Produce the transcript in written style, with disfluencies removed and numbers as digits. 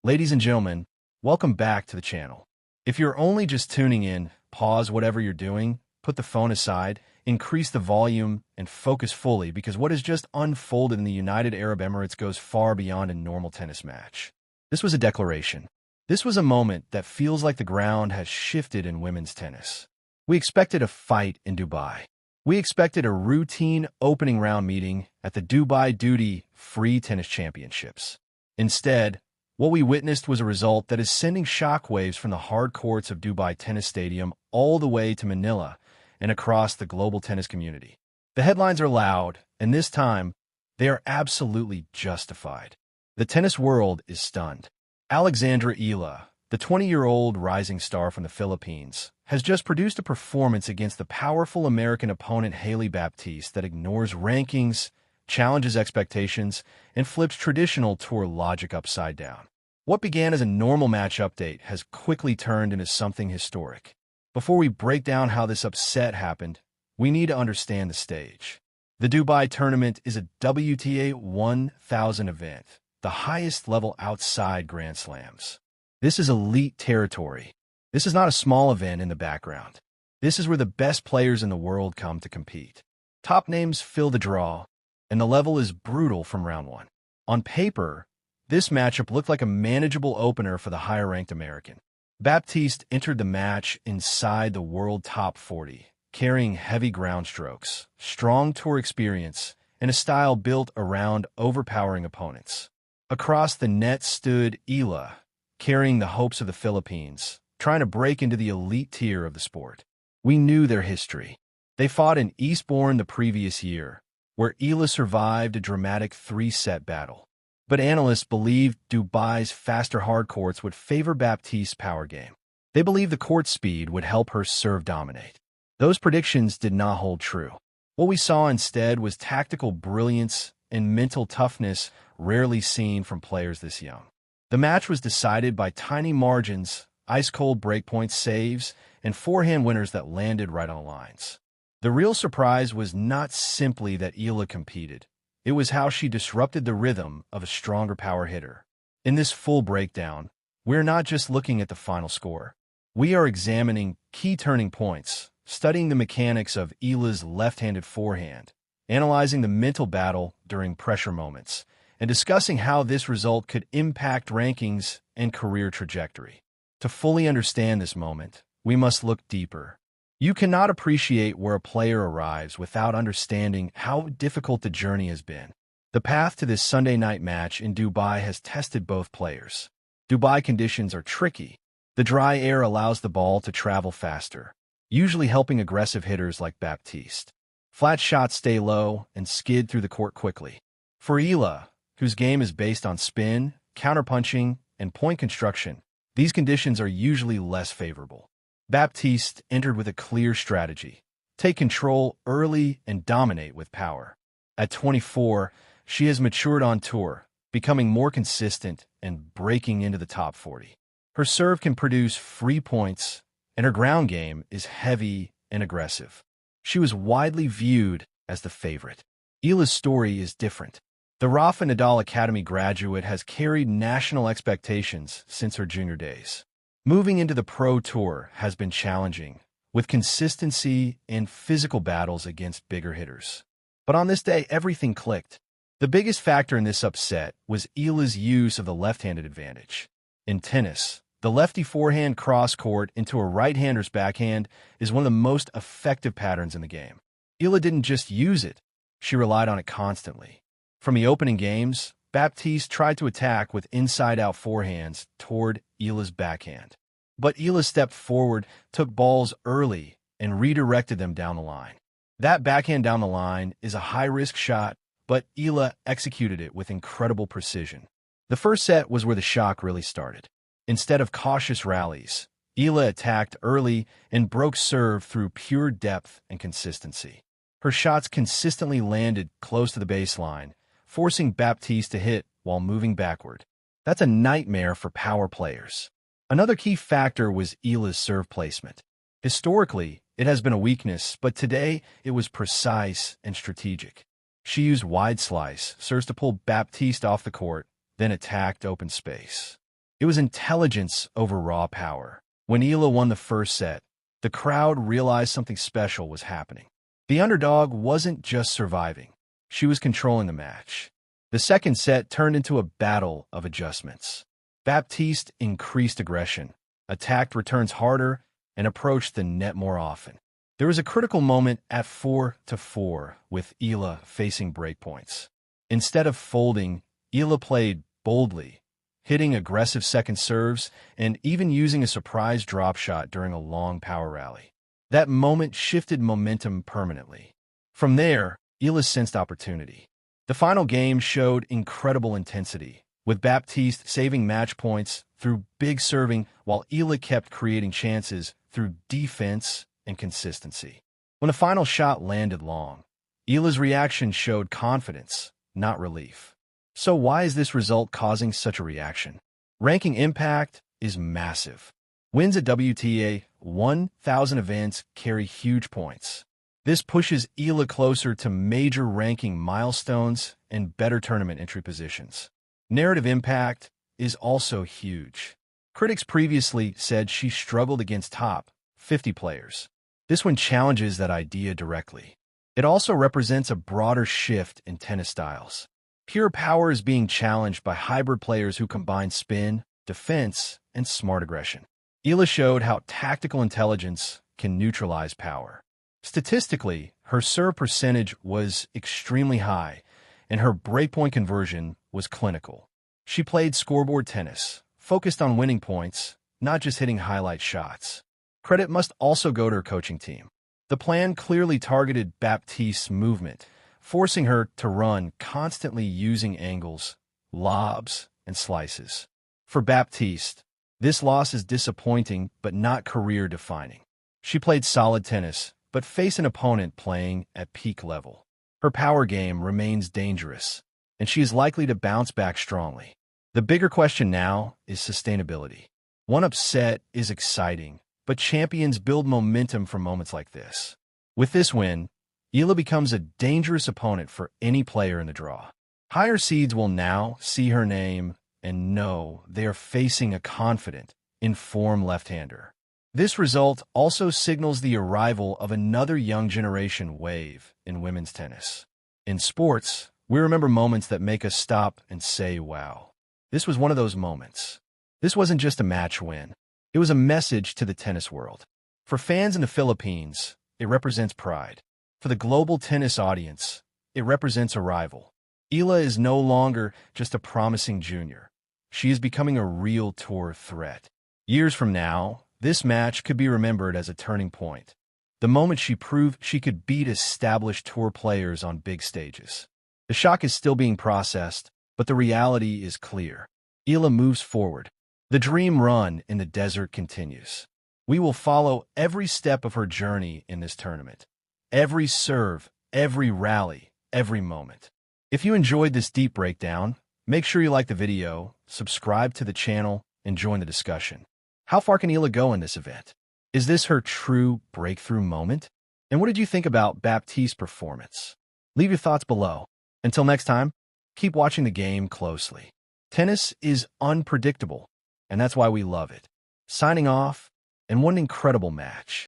Ladies and gentlemen, welcome back to the channel. If you're only just tuning in, pause whatever you're doing, put the phone aside, increase the volume, and focus fully because what has just unfolded in the United Arab Emirates goes far beyond a normal tennis match. This was a declaration. This was a moment that feels like the ground has shifted in women's tennis. We expected a fight in Dubai. We expected a routine opening round meeting at the Dubai Duty-Free Tennis Championships. Instead, what we witnessed was a result that is sending shockwaves from the hard courts of Dubai Tennis Stadium all the way to Manila and across the global tennis community. The headlines are loud, and this time, they are absolutely justified. The tennis world is stunned. Alexandra Eala, the 20-year-old rising star from the Philippines, has just produced a performance against the powerful American opponent Hailey Baptiste that ignores rankings, challenges expectations, and flips traditional tour logic upside down. What began as a normal match update has quickly turned into something historic. Before we break down how this upset happened, we need to understand the stage. The Dubai tournament is a WTA 1000 event, the highest level outside Grand Slams. This is elite territory. This is not a small event in the background. This is where the best players in the world come to compete. Top names fill the draw, and the level is brutal from round one. On paper, this matchup looked like a manageable opener for the higher-ranked American. Baptiste entered the match inside the world top 40, carrying heavy ground strokes, strong tour experience, and a style built around overpowering opponents. Across the net stood Eala, carrying the hopes of the Philippines, trying to break into the elite tier of the sport. We knew their history. They fought in Eastbourne the previous year, where Eala survived a dramatic 3-set battle. But analysts believed Dubai's faster hard courts would favor Baptiste's power game. They believed the court speed would help her serve dominate. Those predictions did not hold true. What we saw instead was tactical brilliance and mental toughness rarely seen from players this young. The match was decided by tiny margins, ice-cold breakpoint saves, and forehand winners that landed right on the lines. The real surprise was not simply that Eala competed. It was how she disrupted the rhythm of a stronger power hitter. In this full breakdown, we're not just looking at the final score. We are examining key turning points, studying the mechanics of Eala's left-handed forehand, analyzing the mental battle during pressure moments, and discussing how this result could impact rankings and career trajectory. To fully understand this moment, we must look deeper. You cannot appreciate where a player arrives without understanding how difficult the journey has been. The path to this Sunday night match in Dubai has tested both players. Dubai conditions are tricky. The dry air allows the ball to travel faster, usually helping aggressive hitters like Baptiste. Flat shots stay low and skid through the court quickly. For Eala, whose game is based on spin, counterpunching, and point construction, these conditions are usually less favorable. Baptiste entered with a clear strategy: take control early and dominate with power. At 24, she has matured on tour, becoming more consistent and breaking into the top 40. Her serve can produce free points, and her ground game is heavy and aggressive. She was widely viewed as the favorite. Eala's story is different. The Rafa Nadal Academy graduate has carried national expectations since her junior days. Moving into the Pro Tour has been challenging, with consistency and physical battles against bigger hitters. But on this day, everything clicked. The biggest factor in this upset was Eala's use of the left-handed advantage. In tennis, the lefty forehand cross-court into a right-hander's backhand is one of the most effective patterns in the game. Eala didn't just use it, she relied on it constantly. From the opening games, Baptiste tried to attack with inside-out forehands toward Eala's backhand. But Eala stepped forward, took balls early, and redirected them down the line. That backhand down the line is a high-risk shot, but Eala executed it with incredible precision. The first set was where the shock really started. Instead of cautious rallies, Eala attacked early and broke serve through pure depth and consistency. Her shots consistently landed close to the baseline, forcing Baptiste to hit while moving backward. That's a nightmare for power players. Another key factor was Eala's serve placement. Historically, it has been a weakness, but today it was precise and strategic. She used wide slice serves to pull Baptiste off the court, then attacked open space. It was intelligence over raw power. When Eala won the first set, the crowd realized something special was happening. The underdog wasn't just surviving. She was controlling the match. The second set turned into a battle of adjustments. Baptiste increased aggression, attacked returns harder, and approached the net more often. There was a critical moment at 4-4 with Eala facing breakpoints. Instead of folding, Eala played boldly, hitting aggressive second serves and even using a surprise drop shot during a long power rally. That moment shifted momentum permanently. From there, Eala sensed opportunity. The final game showed incredible intensity, with Baptiste saving match points through big serving while Eala kept creating chances through defense and consistency. When the final shot landed long, Eala's reaction showed confidence, not relief. So why is this result causing such a reaction? Ranking impact is massive. Wins at WTA 1000 events carry huge points. This pushes Eala closer to major ranking milestones and better tournament entry positions. Narrative impact is also huge. Critics previously said she struggled against top 50 players. This one challenges that idea directly. It also represents a broader shift in tennis styles. Pure power is being challenged by hybrid players who combine spin, defense, and smart aggression. Eala showed how tactical intelligence can neutralize power. Statistically, her serve percentage was extremely high, and her breakpoint conversion was clinical. She played scoreboard tennis, focused on winning points, not just hitting highlight shots. Credit must also go to her coaching team. The plan clearly targeted Baptiste's movement, forcing her to run constantly using angles, lobs, and slices. For Baptiste, this loss is disappointing but not career-defining. She played solid tennis, but faced an opponent playing at peak level. Her power game remains dangerous, and she is likely to bounce back strongly. The bigger question now is sustainability. One upset is exciting, but champions build momentum from moments like this. With this win, Eala becomes a dangerous opponent for any player in the draw. Higher seeds will now see her name and know they are facing a confident, informed left-hander. This result also signals the arrival of another young generation wave in women's tennis. In sports, we remember moments that make us stop and say, wow. This was one of those moments. This wasn't just a match win. It was a message to the tennis world. For fans in the Philippines, it represents pride. For the global tennis audience, it represents arrival. Eala is no longer just a promising junior. She is becoming a real tour threat. Years from now, this match could be remembered as a turning point. The moment she proved she could beat established tour players on big stages. The shock is still being processed, but the reality is clear. Eala moves forward. The dream run in the desert continues. We will follow every step of her journey in this tournament. Every serve, every rally, every moment. If you enjoyed this deep breakdown, make sure you like the video, subscribe to the channel, and join the discussion. How far can Eala go in this event? Is this her true breakthrough moment? And what did you think about Baptiste's performance? Leave your thoughts below. Until next time, keep watching the game closely. Tennis is unpredictable, and that's why we love it. Signing off, and what an incredible match.